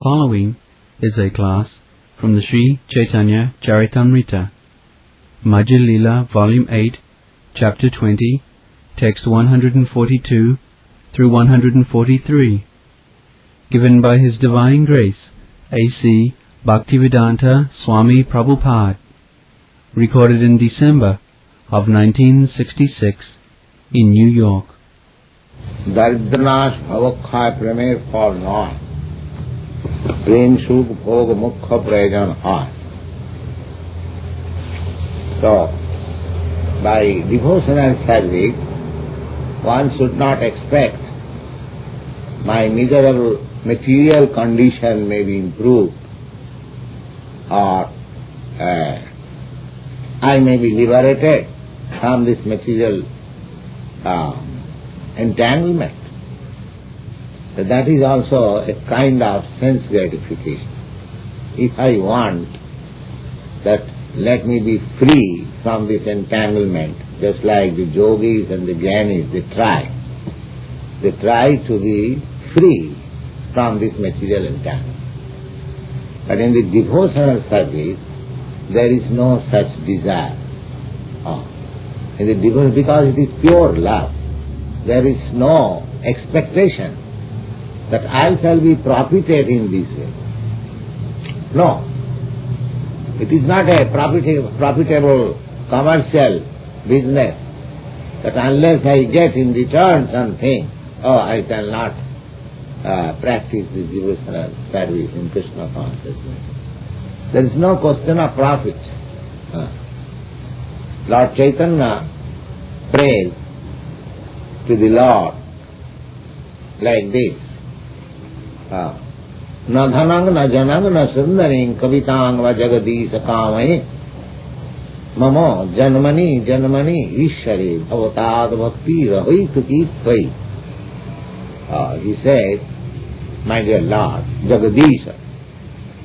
Following is a class from the Sri Chaitanya Charitamrita, Madhya-Lila, Volume 8, Chapter 20, Text 142 through 143, given by His Divine Grace, A.C. Bhaktivedanta Swami Prabhupada, recorded in December of 1966 in New York. Daridranash bhavakkhay pramer for not. Prem sukh bhog mukha prayojan hai. So, by devotional service, one should not expect my miserable material condition may be improved, or I may be liberated from this material entanglement. So that is also a kind of sense gratification. If I want that let me be free from this entanglement, just like the yogis and the jnanis, they try to be free from this material entanglement. But in the devotional service, there is no such desire. In the devotion, because it is pure love, there is no expectation that I shall be profited in this way. No. It is not a profitable commercial business that unless I get in return something, I shall not practice this devotional service in Krishna consciousness. There is no question of profit. Lord Chaitanya prayed to the Lord like this. Na dhanang na janang na sundaring kavitang va jagadis kamai mamo janmani ishare bhavatad bhakti rahitu kittvai. He said, my dear Lord, Jagadisha.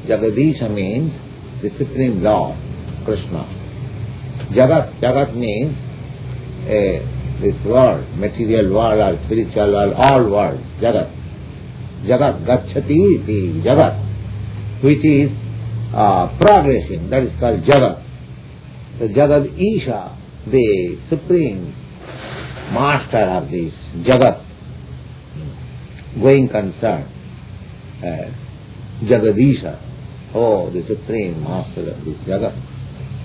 Jagadisha means the Supreme Lord, Krishna. Jagat means this world, material world or spiritual world, all worlds, Jagat. Jagat, gacchati iti Jagat, which is progressing, that is called Jagat. So Jagat Isha, the Supreme Master of this Jagat, going concern, Jagadisha, the Supreme Master of this Jagat,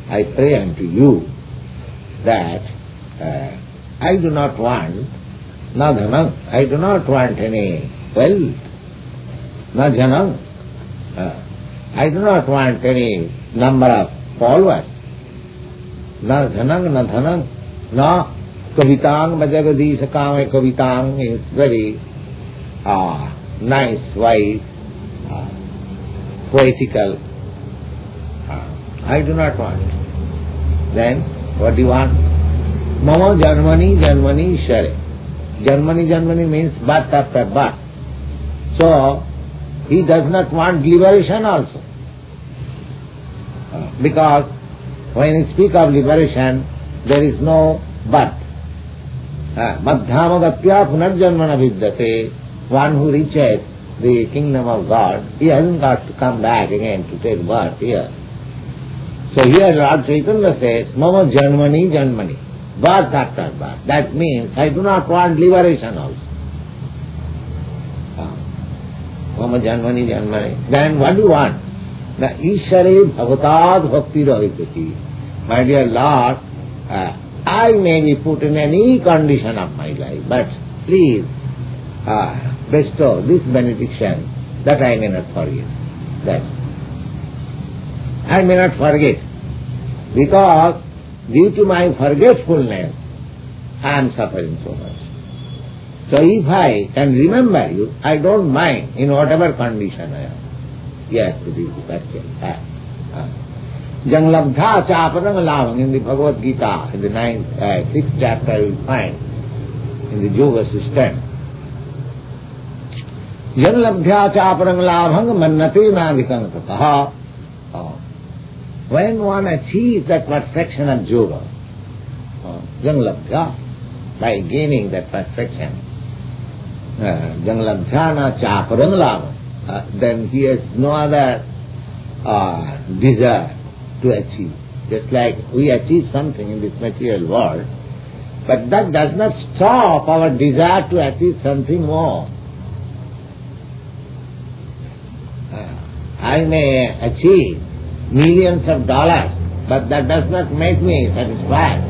I pray unto you that I do not want na dhanam, I do not want any wealth, na janam, I do not want any number of followers, na dhanam, na kavitang majagadisha kamai. Kavitang is very nice, wise, poetical. I do not want. Then, what do you want? Mama janmani share. Janmani means birth after birth. So, he does not want liberation also. Because when you speak of liberation, there is no birth. Madhyamagatya punarjanmana vidyate. One who reaches the kingdom of God, he hasn't got to come back again to take birth here. So here Lord Chaitanya says, Mama janmani, birth after birth. That means I do not want liberation also. Mama janmani. Then what do you want? Na ishare bhavatad bhakti rahitati. My dear Lord, I may be put in any condition of my life, but please bestow this benediction that I may not forget. That I may not forget, because due to my forgetfulness, I am suffering so much. So if I can remember you, I don't mind in whatever condition I am. Yes, it is the question. Janglabdha chaparang lavang in the Bhagavad Gita, in the 6th chapter you will find, in the yoga system. Janglabdha chaparang lavang mannate navikang tataha. When one achieves that perfection of yoga, janglabdha, by gaining that perfection, janglabdha na chaparang lavang, then he has no other desire to achieve. Just like we achieve something in this material world, but that does not stop our desire to achieve something more. I may achieve millions of dollars, but that does not make me satisfied.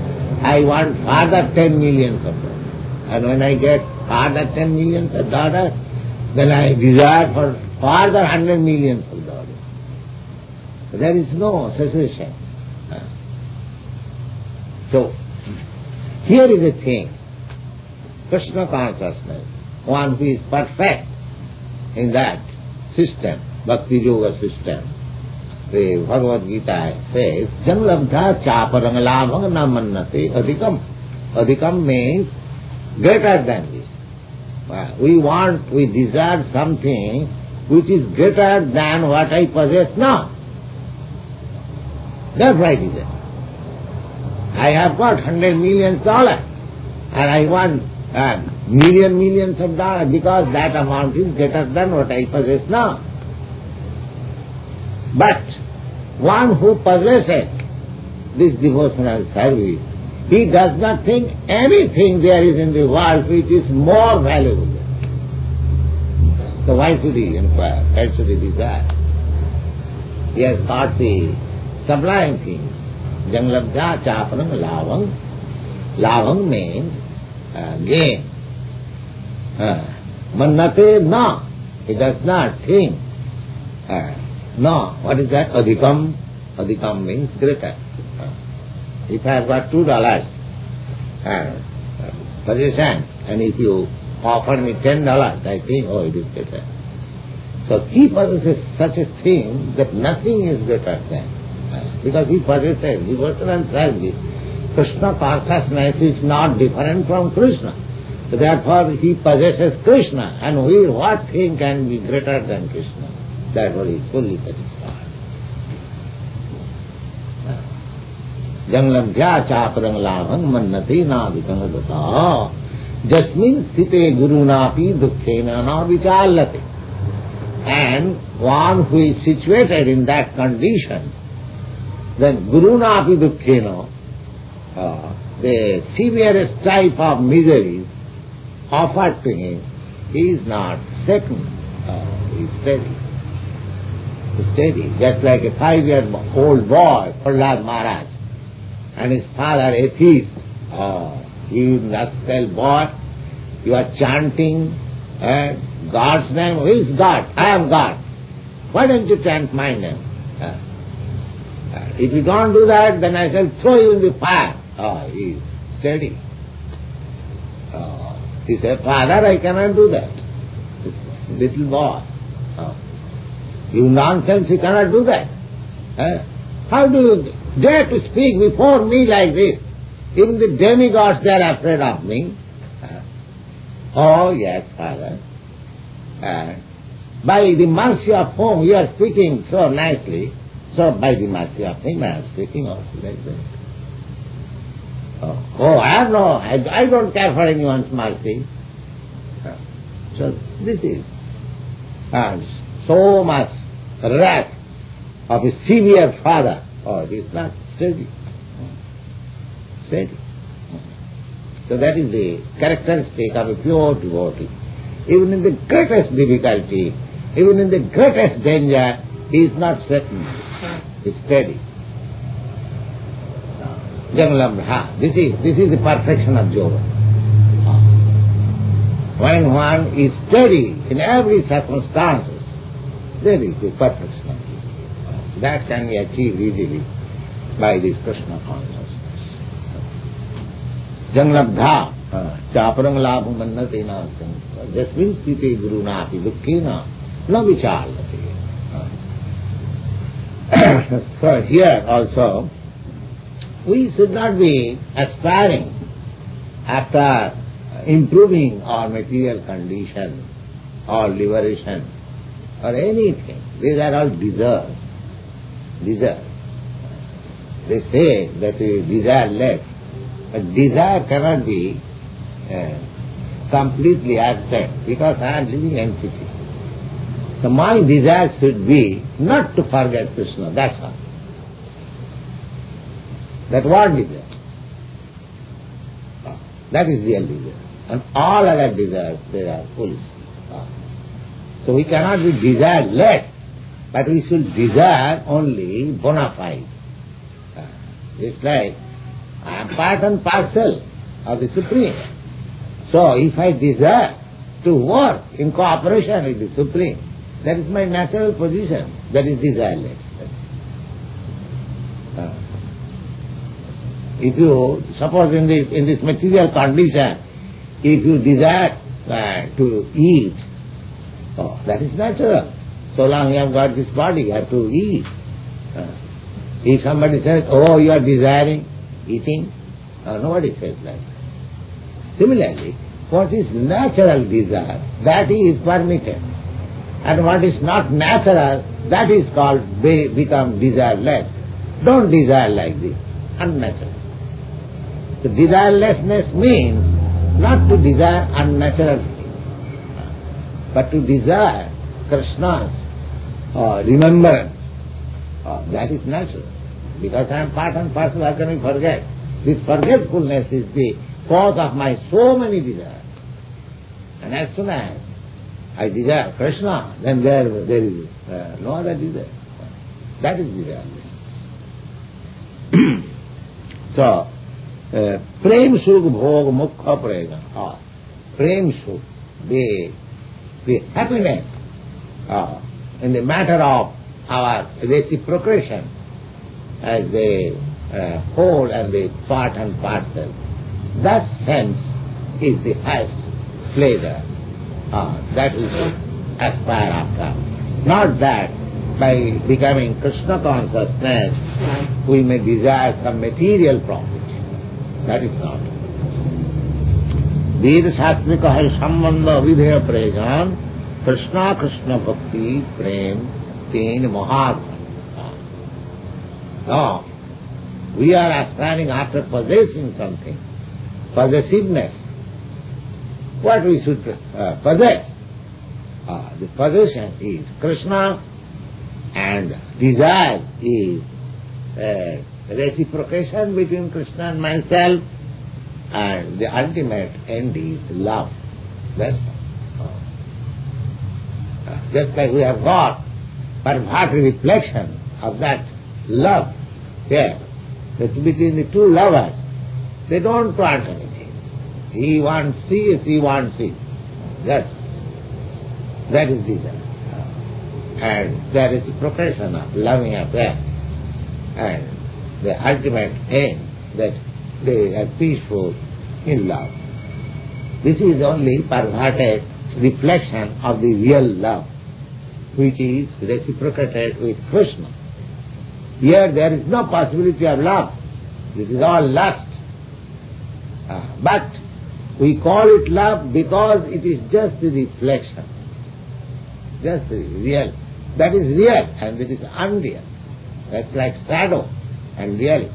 I want further 10 millions of dollars. And when I get further 10 millions of dollars, then I desire for further 100 millions of dollars. There is no cessation. So, here is a thing. Krishna consciousness, one who is perfect in that system, Bhakti Yoga system. The Bhagavad Gita says, Janlabdha chaparang labhang na mannate adhikam. Adhikam means greater than this. We desire something which is greater than what I possess now. That's why it is. I have got $100 million and I want millions of dollars because that amount is greater than what I possess now. But one who possesses this devotional service, he does not think anything there is in the world which is more valuable. So why should he inquire? Why should he desire? He has got the sublime things. Janglabdha chaparang lavang. Lavang means gain. Mannate na. He does not think. No. What is that? Adhikam. Adhikam means greater. If I have got $2 possession, and if you offer me $10, I think, oh, it is better. So he possesses such a thing that nothing is greater than. Because he possesses devotional service. Krishna consciousness is not different from Krishna. So therefore he possesses Krishna, and what thing can be greater than Krishna? Therefore he is fully satisfied. Janglabdhya chaparang labhang mannati nadikam adata jasmin sthite gurunapi dukkhena na vichallati. And one who is situated in that condition, then gurunapi dukkhena, the severest type of miseries offered to him, he is not shaken, he is steady. Steady, just like a 5-year-old boy, Prahlad Maharaj, and his father atheist. You nutshell boy, you are chanting God's name. Who is God? I am God. Why don't you chant my name? If you don't do that, then I shall throw you in the fire. He is steady. He said, Father, I cannot do that. Little boy. You nonsense, you cannot do that. How do you dare to speak before me like this? Even the demigods, they are afraid of me. Oh, yes, Father. By the mercy of whom you are speaking so nicely, so by the mercy of him I am speaking also like that. I don't care for anyone's mercy. So this is so much wrath of a severe father. It is not steady. Steady. So that is the characteristic of a pure devotee. Even in the greatest difficulty, even in the greatest danger, he is not certain. He is steady. Janglabdha. This is the perfection of yoga. When one is steady in every circumstances, there is the perfection of yoga. That can be achieved easily by this Krishna consciousness. Janglabdha. Chaparang labham mannate na jasmin sthite gurunapi dukkhena na vichallati. So here also, we should not be aspiring after improving our material condition or liberation or anything. These are all desires. Desire. They say that we desire less, but desire cannot be completely absent because I am living entity. So my desire should be not to forget Krishna, that's all. That what desire? That is real desire. And all other desires, they are foolish. So we cannot be desireless, but we should desire only bona fide. It's like I am part and parcel of the Supreme. So if I desire to work in cooperation with the Supreme, that is my natural position. That is desireless. If you, suppose in this material condition, if you desire to eat, that is natural. So long you have got this body, you have to eat. If somebody says, oh, you are desiring eating, nobody says that. Similarly, what is natural desire, that is permitted. And what is not natural, that is called become desireless. Don't desire like this, unnatural. So desirelessness means not to desire unnatural things, but to desire Krishna's remembrance. That is natural. Because I am part and parcel, how can I forget? This forgetfulness is the cause of my so many desires. And as soon as I desire Krishna, then there is no other desire. That is desireless. So, Prem Sukh Bhog Mukha Prega, Prem Sukh, the happiness in the matter of our reciprocation as the whole and the part and parcel, that sense is the highest pleasure that we should aspire after. Not that by becoming Krishna consciousness we may desire some material profit. That is not. Veda Shastra ka hai sambandha vidheya prejan Krishna Krishna bhakti prem ten mahartha. No, we are aspiring after possessing something, possessiveness. What we should possess? The possession is Krishna, and desire is reciprocation between Krishna and myself, and the ultimate end is love. That's all. Just like we have got perfect reflection of that love here, that between the two lovers, they don't want anything. He wants C, she wants C. That is desire. And there is the progression of loving affair, and the ultimate aim that they are peaceful in love. This is only perverted reflection of the real love, which is reciprocated with Krishna. Here there is no possibility of love. This is all lust. But we call it love because it is just the reflection, just the real. That is real and it is unreal. That's like shadow and reality.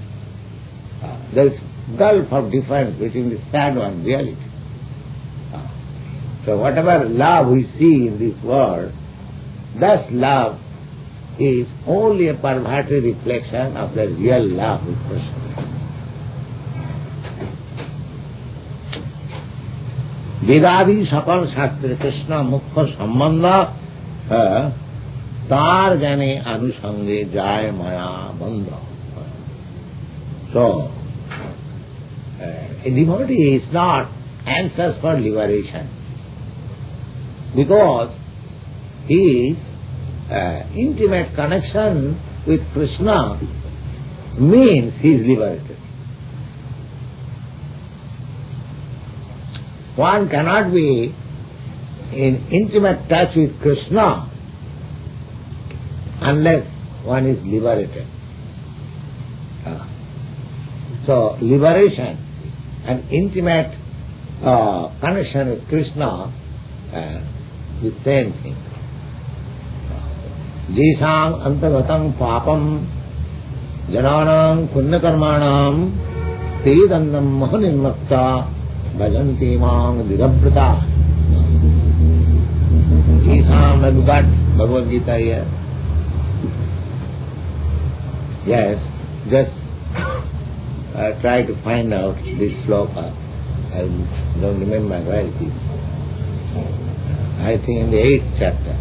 There is gulf of difference between the shadow and reality. So whatever love we see in this world, that love is only a perverted reflection of the real love with Krishna. Vedadi sakal shastra Krishna mukha sambandha tar jane anusange jay maya bandha. So, a devotee is not anxious for liberation because his intimate connection with Krishna means he is liberated. One cannot be in intimate touch with Krishna unless one is liberated. So, liberation and intimate connection with Krishna is the same thing. Jisang antagatam papam jananam punyakarmanam tedannam mahanimmakta bhajanti mang vidabrata. Jisang have got Bhagavad Gita here. Yes, just try to find out this sloka. I don't remember where it is. I think in the 8th chapter.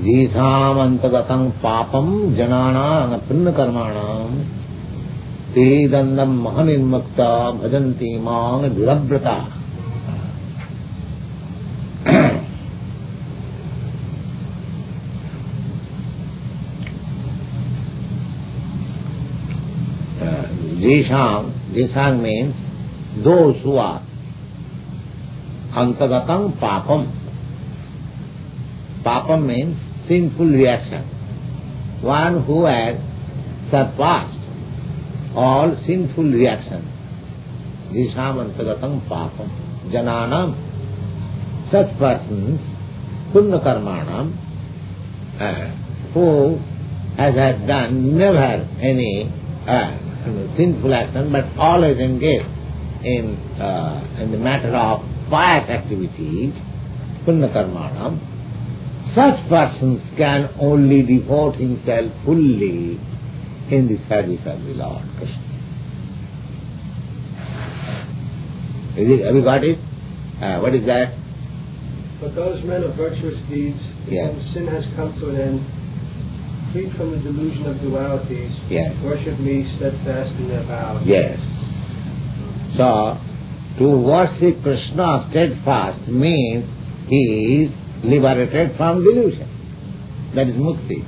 Jīsām antagatam papam janānā punna karmanām te dandam mahanirmukta bhajanti māng dhurabrata. Jīsām means those who are antagatam papam. Papam means sinful reaction. One who has surpassed all sinful reactions. Jīsām antagatam papam janānam. Such persons, punna karmanam, who has done never any sinful action, but always engaged in the matter of pious activities, punna karmanam. Such persons can only devote himself fully in the service of the Lord Krishna. Have you got it? What is that? But those men of virtuous deeds, whom sin has come to an end, freed from the delusion of dualities, worship me steadfast in their vows. Yes. So, to worship Krishna steadfast means he is liberated from delusion. That is mukti.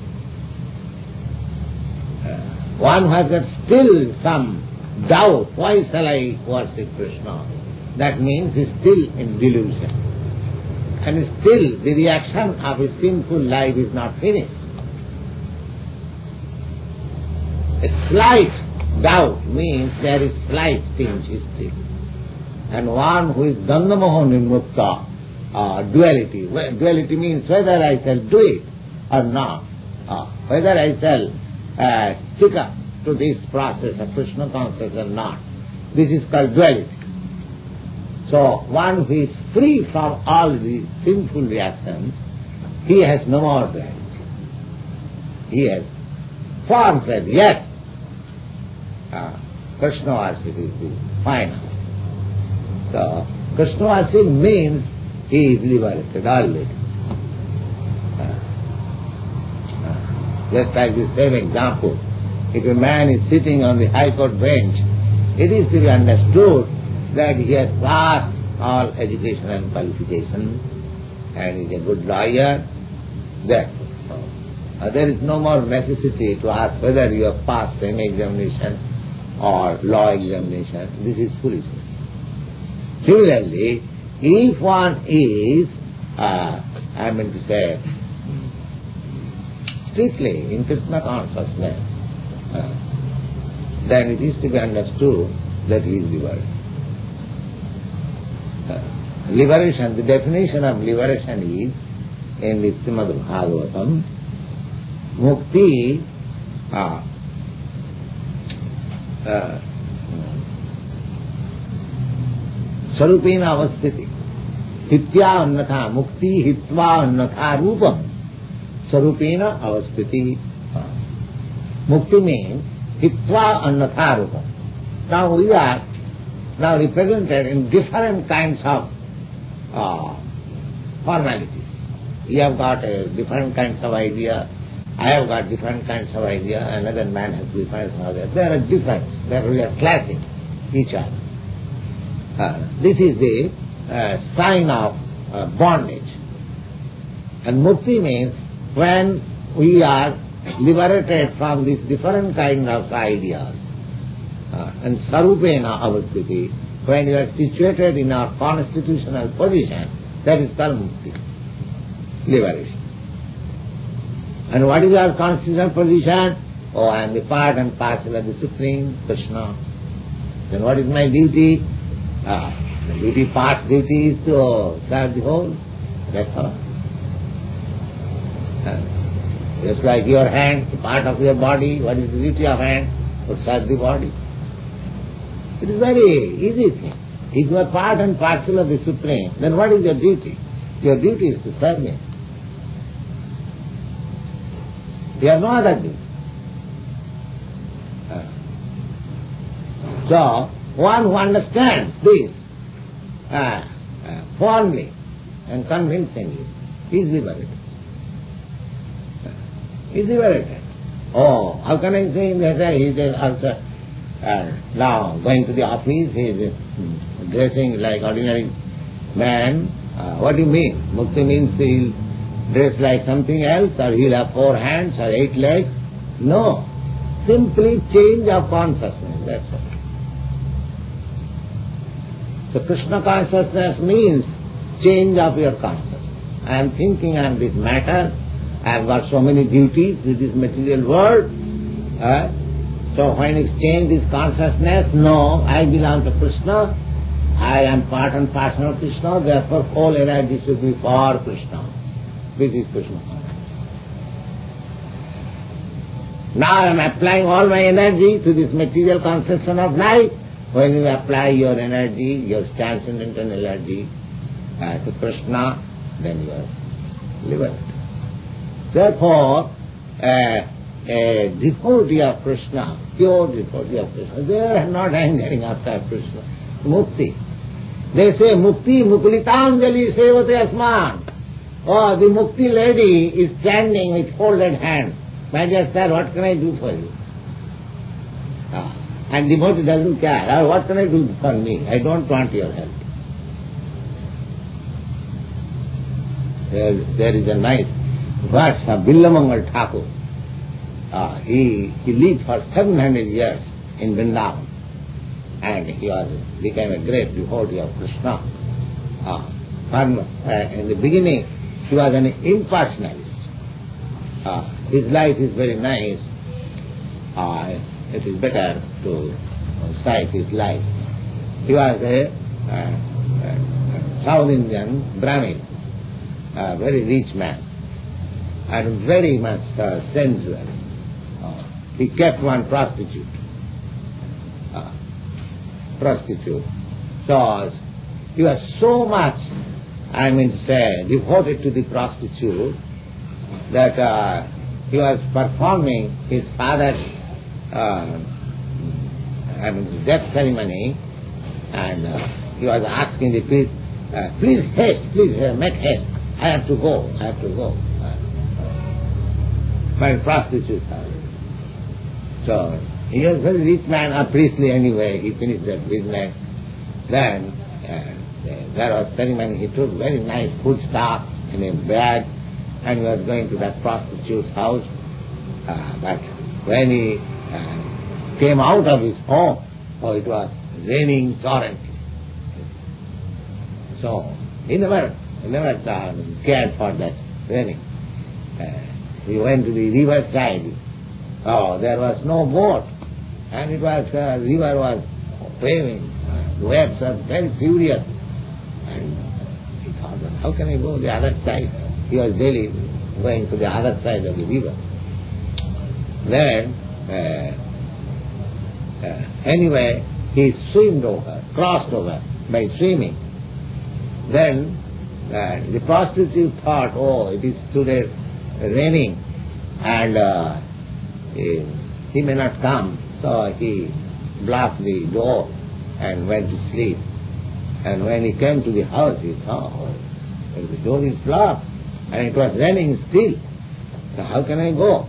One who has got still some doubt, why shall I worship Krishna? That means he is still in delusion. And still the reaction of his sinful life is not finished. A slight doubt means there is slight tinge still. And one who is dandamaho nirmukta, duality. Duality means whether I shall do it or not, whether I shall stick up to this process of Krishna consciousness or not. This is called duality. So one who is free from all the sinful reactions, he has no more duality. He has formed that, yes, Krishna worship is the final. So Krishna worship means he is liberated already. Just like the same example, if a man is sitting on the High Court bench, it is to be understood that he has passed all education and qualification and is a good lawyer. There is no more necessity to ask whether you have passed any examination or law examination. This is foolishness. Similarly, if one is, strictly in Krishna consciousness, then it is to be understood that he is liberated. Liberation, the definition of liberation is, in the Cc-Madhya-Lila, mukti, sarupena avasthiti. Hitya annatha, mukti hitva annatha rupam. Sarupena avasthiti. Mukti means hitva annatha rupam. Now we are represented in different kinds of formalities. You have got different kinds of idea, I have got different kinds of idea, another man has different kinds of idea. There are different, we are clashing each other. This is the sign of bondage. And mukti means when we are liberated from these different kinds of ideas. And sarupena avasthiti, when you are situated in our constitutional position, that is called mukti, liberation. And what is our constitutional position? Oh, I am the part and parcel of the Supreme Krishna. Then what is my duty? The part's duty is to serve the whole. That's all. Just like your hand, the part of your body, what is the duty of hand? To serve the body. It is very easy thing. If you are part and parcel of the Supreme, then what is your duty? Your duty is to serve Him. He has no other deeds. So, one who understands this fondly and convincingly is liberated. Is liberated. Oh, how can I say that he is also now going to the office, he is dressing like ordinary man? What do you mean? Mukti means he will dress like something else, or he will have 4 hands or 8 legs? No. Simply change of consciousness, that's all. So Krishna consciousness means change of your consciousness. I am thinking I am this matter, I have got so many duties with this material world. So when it changes this consciousness, no, I belong to Krishna, I am part and parcel of Krishna, therefore whole energy should be for Krishna. This is Krishna consciousness. Now I am applying all my energy to this material conception of life. When you apply your energy, your transcendental energy to Krishna, then you are liberated. Therefore, a devotee of Krishna, pure devotee of Krishna, they are not angering after Krishna. Mukti. They say, Mukti Mukulitanjali sevate asman. Oh, the Mukti lady is standing with folded hands. My dear sir, what can I do for you? And devotee doesn't care. What can I do for me? I don't want your help. There is a nice verse of Villamangal Thakur. He lived for 700 years in Vrindavan, and he became a great devotee of Krishna. In the beginning, he was an impersonalist. His life is very nice. It is better to cite his life. He was a South Indian Brahmin, a very rich man, and very much sensual. He kept one prostitute. So he was so much, devoted to the prostitute that he was performing his father's death ceremony, and he was asking the priest, please haste, make haste, I have to go. My prostitute. So he was a very rich man, a priestly anyway, he finished that business. Then there was ceremony, he took very nice food stuff in a bag, and he was going to that prostitute's house. But when he came out of his home, it was raining torrently. So he never cared for that raining. He went to the river side. There was no boat, and the river was waving. The waves were very furious. And he thought, how can I go the other side? He was daily going to the other side of the river. Then, anyway, he crossed over by swimming. Then the prostitute thought, it is today raining, and he may not come. So he blocked the door and went to sleep. And when he came to the house, he saw the door is blocked, and it was raining still. So how can I go?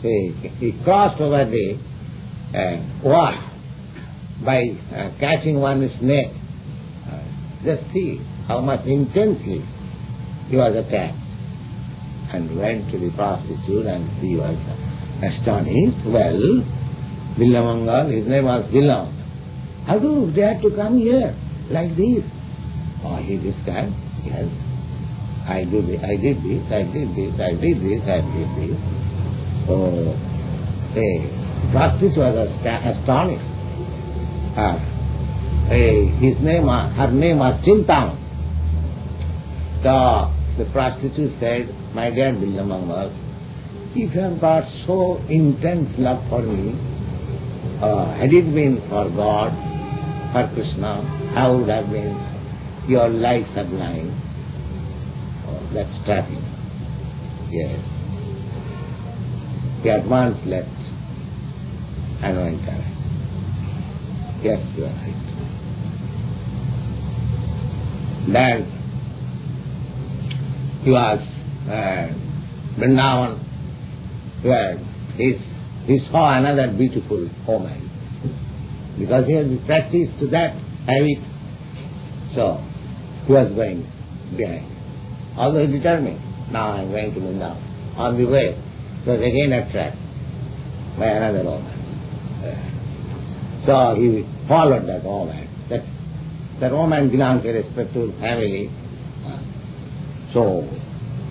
So he crossed over the wall by catching one snake. Just see how much intensely he was attacked. And went to the prostitute, and he was astonished. Well, Villamangal, his name was Villamangal. How do you dare to come here like this? He described, yes, I did this. So the prostitute was astonished. Her name was Chintam. So the prostitute said, my dear Villamangal, if you have got so intense love for me, had it been for God, for Krishna, how would have been your life sublime? That's traffic. Yes. He at once left and went away. Yes, you are right. Then he was Vrindavan, where he saw another beautiful woman. Because he had practiced to that habit, so he was going behind. Although he determined, now I am going to Vrindavan. On the way, he was again attracted by another woman. So he followed that woman. That woman belonged to a respectable family. So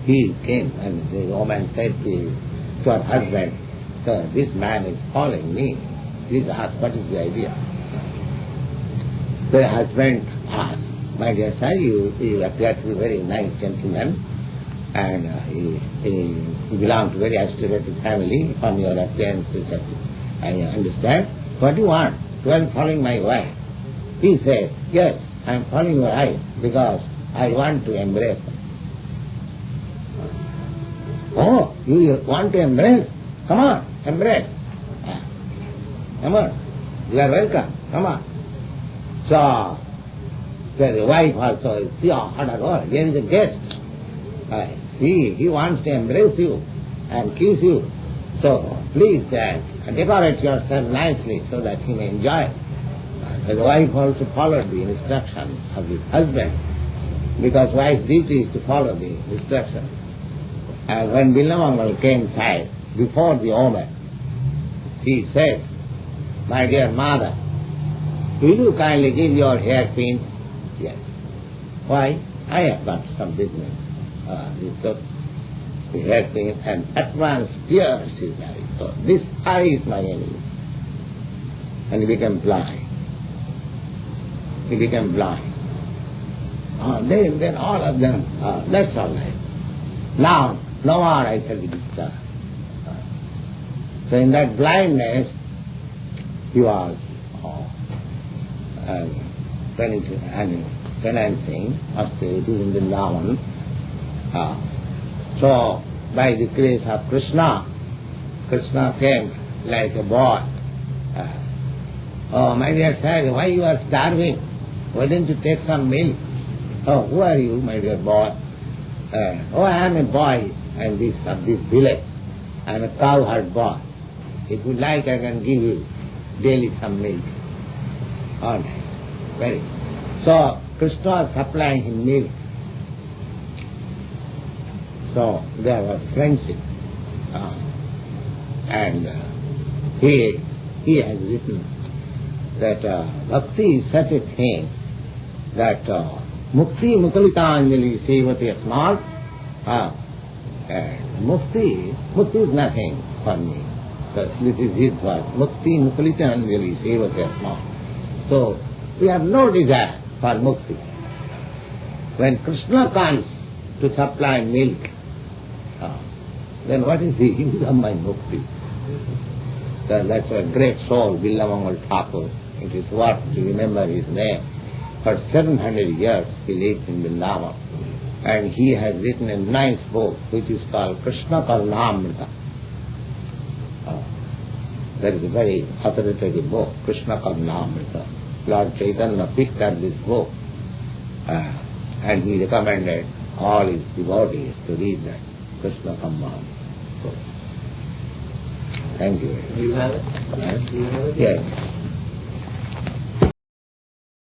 he came and the woman said to her husband, "Sir, this man is following me." Please ask, what is the idea? The husband asked, "My dear sir, you appear to be a very nice gentleman, and you belong to a very aristocratic family. From your appearance, I understand. What do you want? You are following my wife." He said, "Yes, I am following your wife because I want to embrace her." "Oh, you want to embrace? Come on, embrace. Come on, you are welcome, come on." So the wife also, "See, oh, here is a guest. See, he wants to embrace you and kiss you. So please decorate yourself nicely so that he may enjoy." So the wife also followed the instruction of the husband, because wife's duty is to follow the instruction. And when Billamangal came inside, before the woman, he said, "My dear mother, will you kindly give your hairpin?" "Yes." "Why?" "I have got some business." He took the hairpin and at once pierced his eye. So this eye is my enemy. And he became blind. He became blind. Then all of them, that's all right. Now, no more I shall be disturbed. So in that blindness, he was renouncing austerities in Vrindavan. So by the grace of Krsna, Krsna came like a boy. "Oh, my dear sir, why you are starving? Why don't you take some milk?" "Oh, who are you, my dear boy?" "Oh, I am a boy of this village. I am a cowherd boy. If you like, I can give you daily some milk." All right, very good. So Krishna was supplying him milk. So there was friendship. And he has written that bhakti is such a thing that mukti mukalitanjali sevati asmat. Mukti is nothing for me. So this is his word. Mukti mukalitanjali sevati asmat. So we have no desire for mukti. When Krishna comes to supply milk, then what is the use of my mukti? So that's a great soul, Billamangal Thakur. It is worth to remember his name. For 700 years he lived in Vrindavan, and he has written a nice book which is called Krishna Karnamrita. That is a very authoritative book, Krishna Karnamrita. Lord Chaitanya picked up this book and he recommended all his devotees to read that Krishna Karnamrita. Thank you. Do you have it? Yes. Do you have it? Yes.